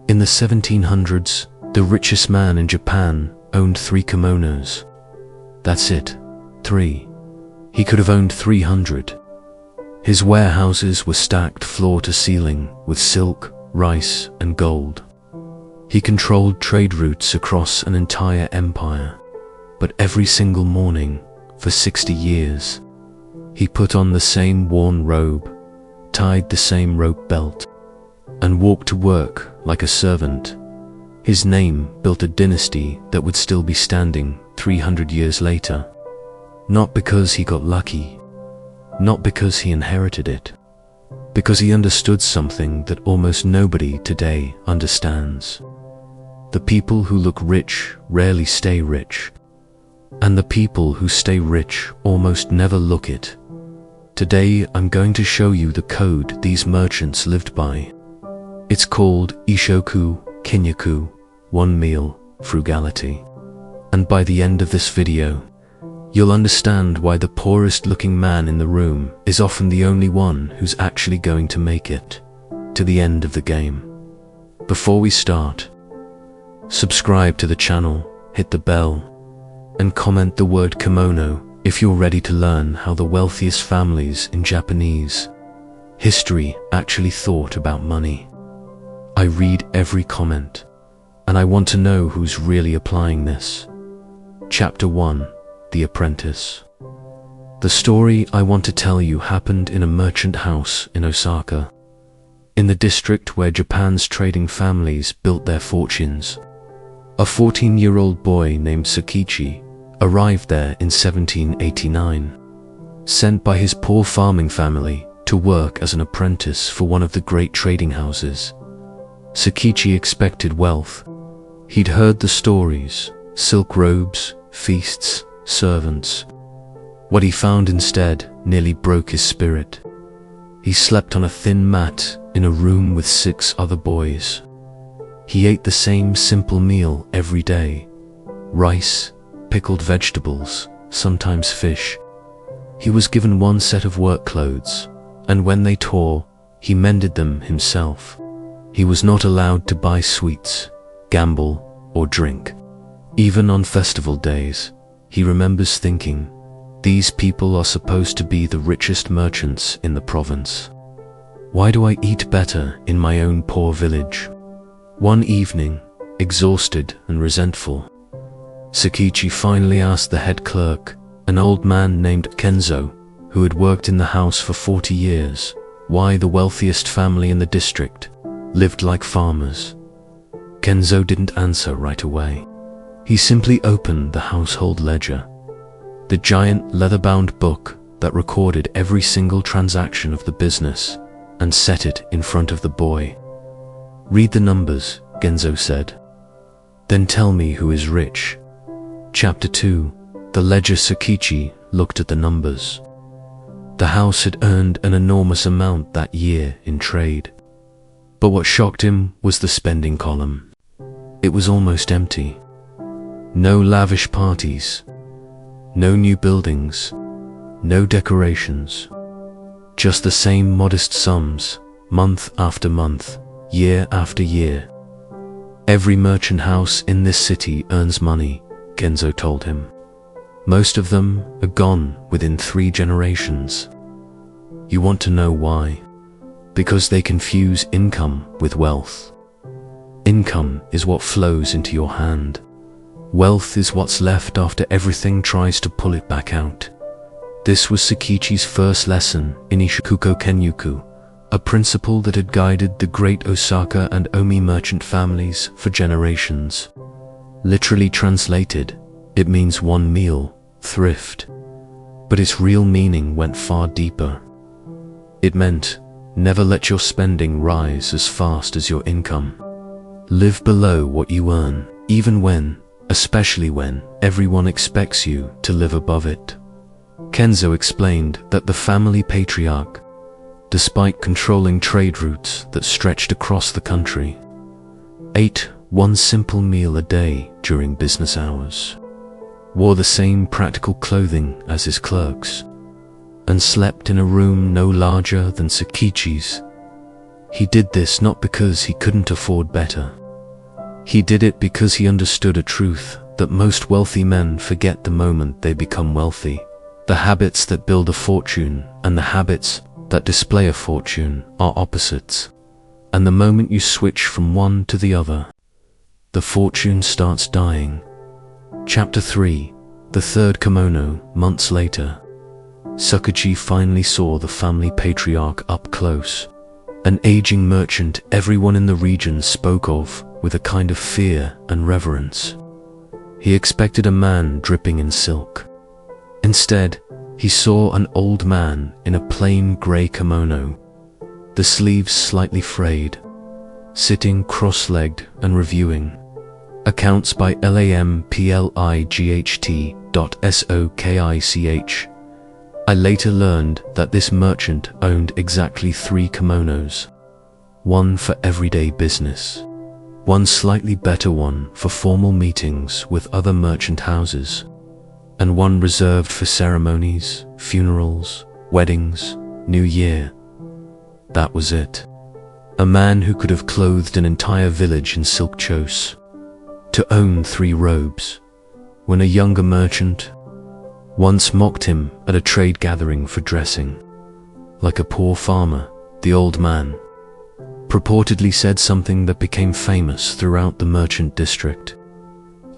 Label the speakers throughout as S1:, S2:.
S1: In the 1700s, the richest man in Japan owned 3 kimonos. That's it, 3. He could have owned 300. His warehouses were stacked floor to ceiling with silk, rice, and gold. He controlled trade routes across an entire empire. But every single morning, for 60 years, he put on the same worn robe, tied the same rope belt, and walked to work like a servant. His name built a dynasty that would still be standing 300 years later. Not because he got lucky, not because he inherited it, because he understood something that almost nobody today understands. The people who look rich rarely stay rich, and the people who stay rich almost never look it. Today I'm going to show you the code these merchants lived by. It's called isshoku, kenyaku, one meal, frugality. And by the end of this video, you'll understand why the poorest looking man in the room is often the only one who's actually going to make it to the end of the game. Before we start, subscribe to the channel, hit the bell, and comment the word kimono if you're ready to learn how the wealthiest families in Japanese history actually thought about money. I read every comment, and I want to know who's really applying this. Chapter 1. The Apprentice. The story I want to tell you happened in a merchant house in Osaka, in the district where Japan's trading families built their fortunes. A 14-year-old boy named Sakichi arrived there in 1789, sent by his poor farming family to work as an apprentice for one of the great trading houses. Sakichi expected wealth. He'd heard the stories, silk robes, feasts, servants. What he found instead nearly broke his spirit. He slept on a thin mat in a room with 6 other boys. He ate the same simple meal every day: rice, pickled vegetables, sometimes fish. He was given one set of work clothes, and when they tore, he mended them himself. He was not allowed to buy sweets, gamble, or drink. Even on festival days, he remembers thinking, these people are supposed to be the richest merchants in the province. Why do I eat better in my own poor village? One evening, exhausted and resentful, Sakichi finally asked the head clerk, an old man named Kenzo, who had worked in the house for 40 years, why the wealthiest family in the district lived like farmers. Kenzo didn't answer right away. He simply opened the household ledger, the giant leather-bound book that recorded every single transaction of the business, and set it in front of the boy. "Read the numbers," Kenzo said. "Then tell me who is rich." Chapter 2. The ledger. Sakichi looked at the numbers. The house had earned an enormous amount that year in trade. But what shocked him was the spending column. It was almost empty. No lavish parties, no new buildings, no decorations. Just the same modest sums, month after month, year after year. "Every merchant house in this city earns money," Kenzo told him. "Most of them are gone within 3 generations. You want to know why? Because they confuse income with wealth. Income is what flows into your hand. Wealth is what's left after everything tries to pull it back out." This was Sakichi's first lesson in isshoku kenyaku, a principle that had guided the great Osaka and Omi merchant families for generations. Literally translated, it means one meal, thrift. But its real meaning went far deeper. It meant, never let your spending rise as fast as your income. Live below what you earn, even when, especially when, everyone expects you to live above it. Kenzo explained that the family patriarch, despite controlling trade routes that stretched across the country, ate one simple meal a day during business hours, wore the same practical clothing as his clerks, and slept in a room no larger than Sakichi's. He did this not because he couldn't afford better. He did it because he understood a truth that most wealthy men forget the moment they become wealthy. The habits that build a fortune and the habits that display a fortune are opposites. And the moment you switch from one to the other, the fortune starts dying. Chapter 3. The third kimono. Months later, Sakuchi finally saw the family patriarch up close. An aging merchant everyone in the region spoke of with a kind of fear and reverence. He expected a man dripping in silk. Instead, he saw an old man in a plain grey kimono, the sleeves slightly frayed, sitting cross-legged and reviewing accounts by lamplight.sokich. I later learned that this merchant owned exactly 3 kimonos, one for everyday business, one slightly better one for formal meetings with other merchant houses, and one reserved for ceremonies, funerals, weddings, New Year. That was it. A man who could have clothed an entire village in silk chose to own 3 robes, when a younger merchant once mocked him at a trade gathering for dressing like a poor farmer. The old man purportedly said something that became famous throughout the merchant district.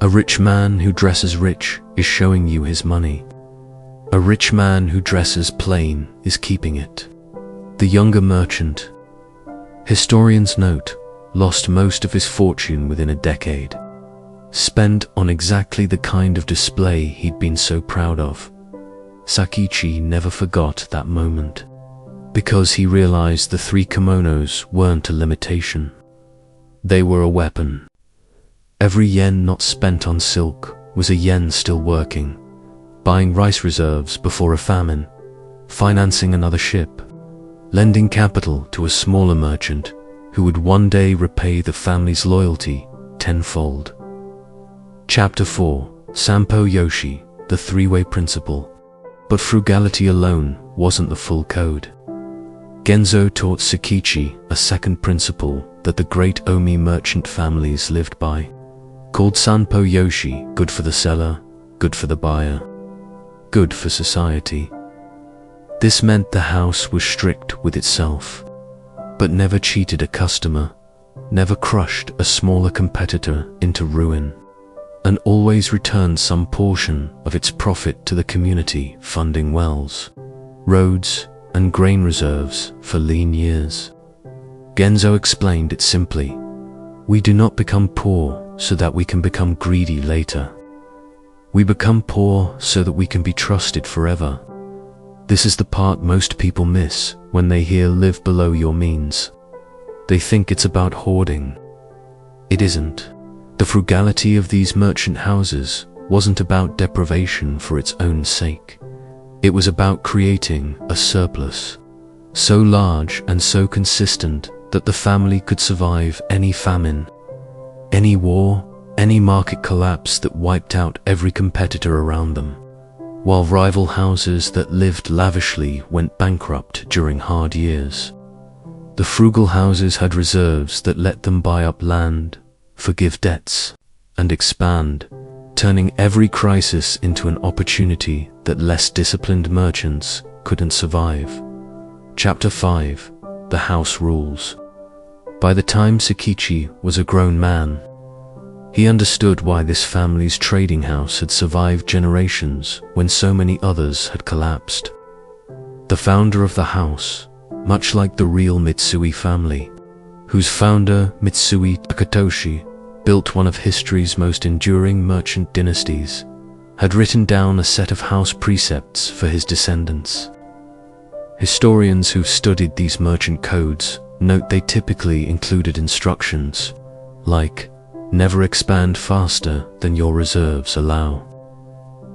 S1: A rich man who dresses rich is showing you his money. A rich man who dresses plain is keeping it. The younger merchant, historians note, lost most of his fortune within a decade, spent on exactly the kind of display he'd been so proud of. Sakichi never forgot that moment, because he realized the 3 kimonos weren't a limitation. They were a weapon. Every yen not spent on silk was a yen still working, buying rice reserves before a famine, financing another ship, lending capital to a smaller merchant who would one day repay the family's loyalty tenfold. Chapter 4. Sampo Yoshi, the 3-way principle. But frugality alone wasn't the full code. Genzo taught Sakichi a second principle that the great Omi merchant families lived by, called Sampo Yoshi, good for the seller, good for the buyer, good for society. This meant the house was strict with itself, but never cheated a customer, never crushed a smaller competitor into ruin, and always returned some portion of its profit to the community, funding wells, roads, and grain reserves for lean years. Genzo explained it simply: we do not become poor so that we can become greedy later. We become poor so that we can be trusted forever. This is the part most people miss when they hear live below your means. They think it's about hoarding. It isn't. The frugality of these merchant houses wasn't about deprivation for its own sake. It was about creating a surplus, so large and so consistent that the family could survive any famine, any war, any market collapse that wiped out every competitor around them, while rival houses that lived lavishly went bankrupt during hard years. The frugal houses had reserves that let them buy up land, forgive debts, and expand, turning every crisis into an opportunity that less disciplined merchants couldn't survive. Chapter 5. The House Rules. By the time Sakichi was a grown man, he understood why this family's trading house had survived generations when so many others had collapsed. The founder of the house, much like the real Mitsui family, whose founder, Mitsui Takatoshi, built one of history's most enduring merchant dynasties, had written down a set of house precepts for his descendants. Historians who've studied these merchant codes note they typically included instructions like: never expand faster than your reserves allow.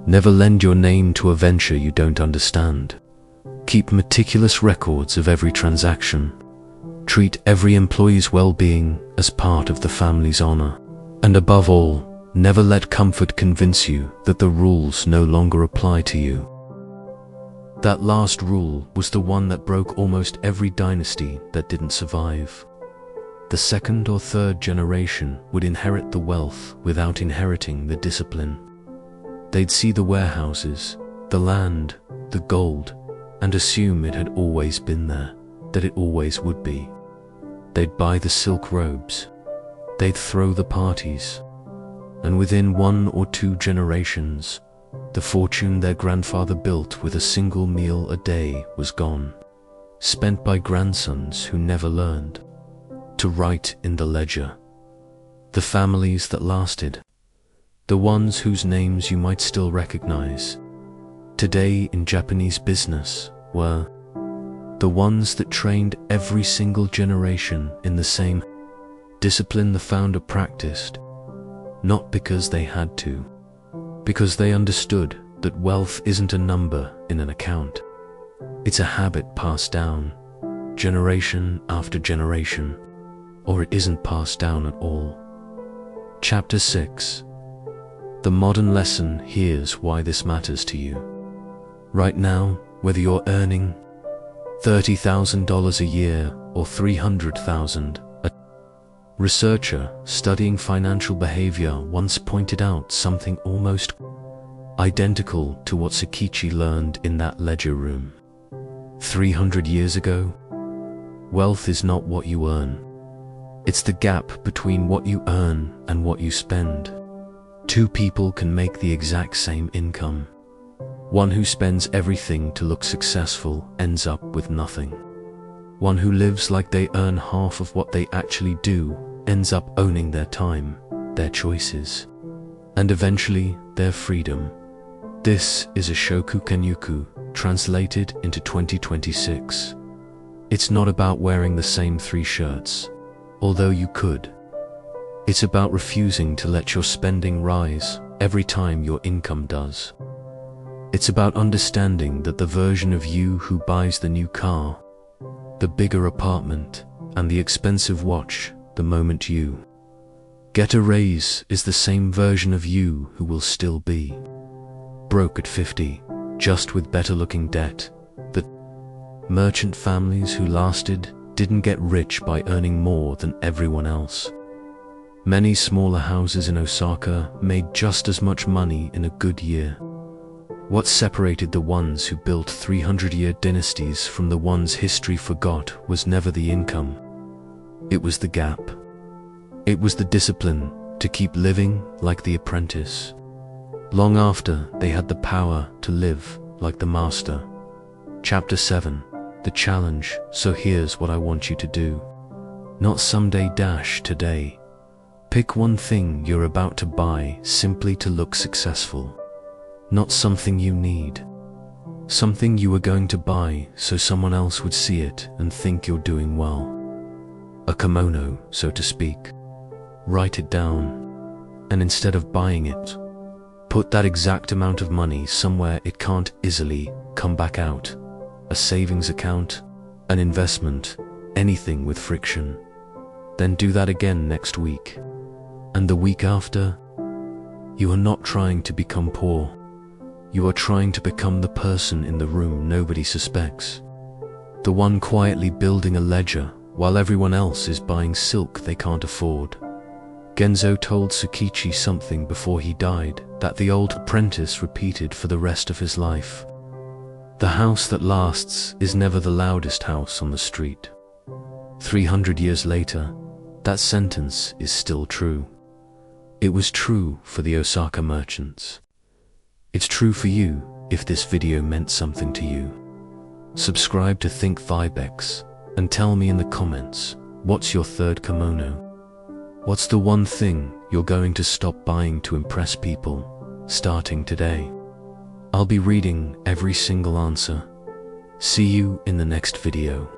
S1: Never lend your name to a venture you don't understand. Keep meticulous records of every transaction. Treat every employee's well-being as part of the family's honor. And above all, never let comfort convince you that the rules no longer apply to you. That last rule was the one that broke almost every dynasty that didn't survive. The second or third generation would inherit the wealth without inheriting the discipline. They'd see the warehouses, the land, the gold, and assume it had always been there, that it always would be. They'd buy the silk robes. They'd throw the parties. And within 1 or 2 generations, the fortune their grandfather built with a single meal a day was gone, spent by grandsons who never learned to write in the ledger. The families that lasted, the ones whose names you might still recognize today in Japanese business, were the ones that trained every single generation in the same discipline the founder practiced, not because they had to, because they understood that wealth isn't a number in an account. It's a habit passed down, generation after generation, or it isn't passed down at all. Chapter 6. The modern lesson. Here's why this matters to you. Right now, whether you're earning $30,000 a year or $300,000, a researcher studying financial behavior once pointed out something almost identical to what Sakichi learned in that ledger room. 300 years ago, wealth is not what you earn. It's the gap between what you earn and what you spend. 2 people can make the exact same income. One who spends everything to look successful ends up with nothing. One who lives like they earn half of what they actually do ends up owning their time, their choices, and eventually their freedom. This is isshoku kenyaku, translated into 2026. It's not about wearing the same 3 shirts, although you could. It's about refusing to let your spending rise every time your income does. It's about understanding that the version of you who buys the new car, the bigger apartment, and the expensive watch the moment you get a raise is the same version of you who will still be broke at 50, just with better-looking debt. The merchant families who lasted didn't get rich by earning more than everyone else. Many smaller houses in Osaka made just as much money in a good year. What separated the ones who built 300-year dynasties from the ones history forgot was never the income. It was the gap. It was the discipline to keep living like the apprentice, long after they had the power to live like the master. Chapter 7. The challenge. So here's what I want you to do. Not someday dash today. Pick one thing you're about to buy simply to look successful. Not something you need. Something you are going to buy so someone else would see it and think you're doing well. A kimono, so to speak. Write it down. And instead of buying it, put that exact amount of money somewhere it can't easily come back out. A savings account, an investment, anything with friction. Then do that again next week. And the week after. You are not trying to become poor. You are trying to become the person in the room nobody suspects. The one quietly building a ledger while everyone else is buying silk they can't afford. Genzo told Sakichi something before he died that the old apprentice repeated for the rest of his life. The house that lasts is never the loudest house on the street. 300 years later, that sentence is still true. It was true for the Osaka merchants. It's true for you if this video meant something to you. Subscribe to Think Vibex and tell me in the comments, what's your 3rd kimono? What's the one thing you're going to stop buying to impress people, starting today? I'll be reading every single answer. See you in the next video.